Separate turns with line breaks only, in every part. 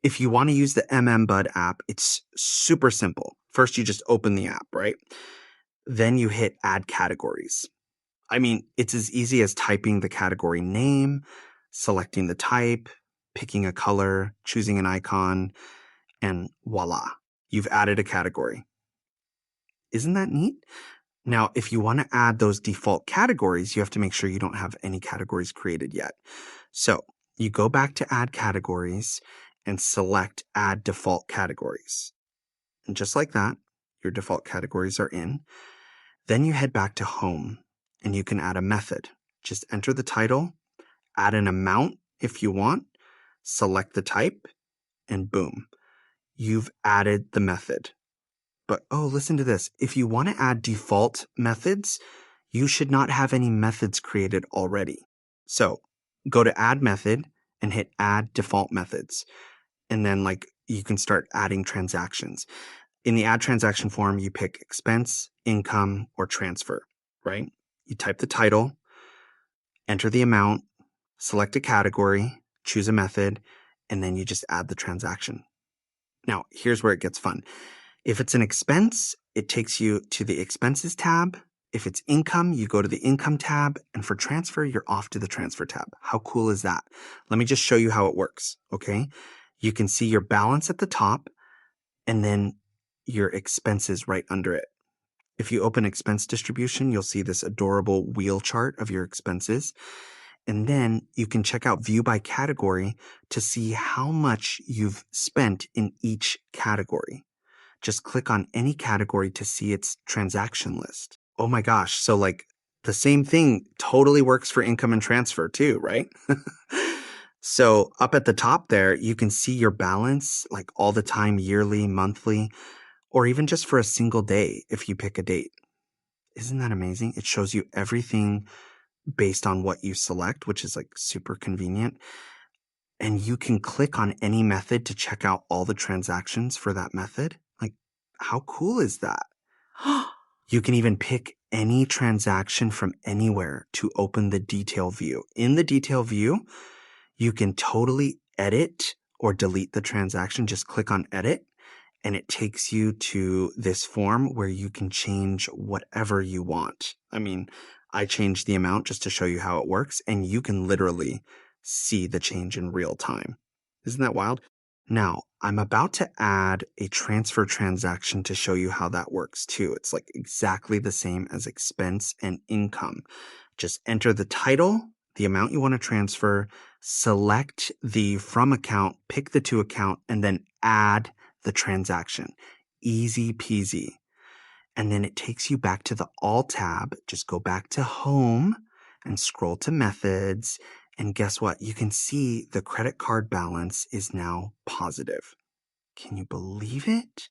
If you want to use the MMBud app, it's super simple. First, you just open the app, right? Then you hit add categories. I mean, it's as easy as typing the category name, selecting the type, picking a color, choosing an icon, and voila, you've added a category. Isn't that neat? Now, if you want to add those default categories, you have to make sure you don't have any categories created yet. So you go back to add categories and select add default categories. And just like that, your default categories are in. Then you head back to home and you can add a method. Just enter the title, add an amount if you want, select the type, and boom, you've added the method. But oh, listen to this. If you want to add default methods, you should not have any methods created already. So go to add method and hit add default methods. And then you can start adding transactions. In the add transaction form, you pick expense, income, or transfer, right? You type the title, enter the amount, select a category, choose a method, and then you just add the transaction. Now, here's where it gets fun. If it's an expense, it takes you to the expenses tab. If it's income, you go to the income tab. And for transfer, you're off to the transfer tab. How cool is that? Let me just show you how it works, okay? You can see your balance at the top and then your expenses right under it. If you open expense distribution, you'll see this adorable wheel chart of your expenses. And then you can check out view by category to see how much you've spent in each category. Just click on any category to see its transaction list. Oh my gosh. So the same thing totally works for income and transfer too, right? So up at the top there, you can see your balance all the time, yearly, monthly, or even just for a single day if you pick a date. Isn't that amazing? It shows you everything based on what you select, which is super convenient. And you can click on any method to check out all the transactions for that method. How cool is that? You can even pick any transaction from anywhere to open the detail view. In the detail view, you can totally edit or delete the transaction. Just click on edit and it takes you to this form where you can change whatever you want. I mean, I changed the amount just to show you how it works, and you can literally see the change in real time. Isn't that wild? Now, I'm about to add a transfer transaction to show you how that works too. It's exactly the same as expense and income. Just enter the title, the amount you want to transfer, select the from account, pick the to account, and then add the transaction. Easy peasy. And then it takes you back to the All tab. Just go back to Home and scroll to Methods. And guess what? You can see the credit card balance is now positive. Can you believe it?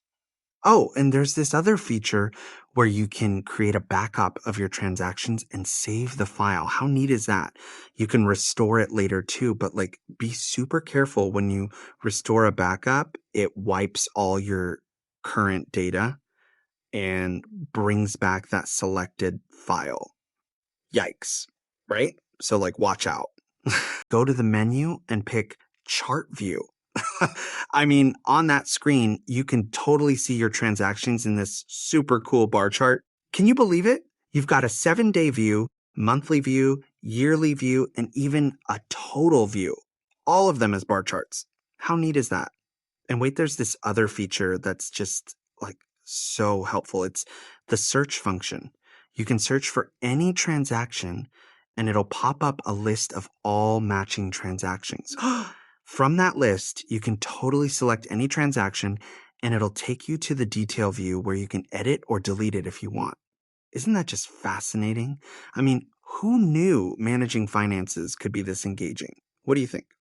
Oh, and there's this other feature where you can create a backup of your transactions and save the file. How neat is that? You can restore it later too, but be super careful when you restore a backup. It wipes all your current data and brings back that selected file. Yikes, right? So watch out. Go to the menu and pick chart view. I mean, on that screen, you can totally see your transactions in this super cool bar chart. Can you believe it? You've got a 7-day view, monthly view, yearly view, and even a total view. All of them as bar charts. How neat is that? And wait, there's this other feature that's just so helpful. It's the search function. You can search for any transaction and it'll pop up a list of all matching transactions. From that list, you can totally select any transaction and it'll take you to the detail view where you can edit or delete it if you want. Isn't that just fascinating? I mean, who knew managing finances could be this engaging? What do you think?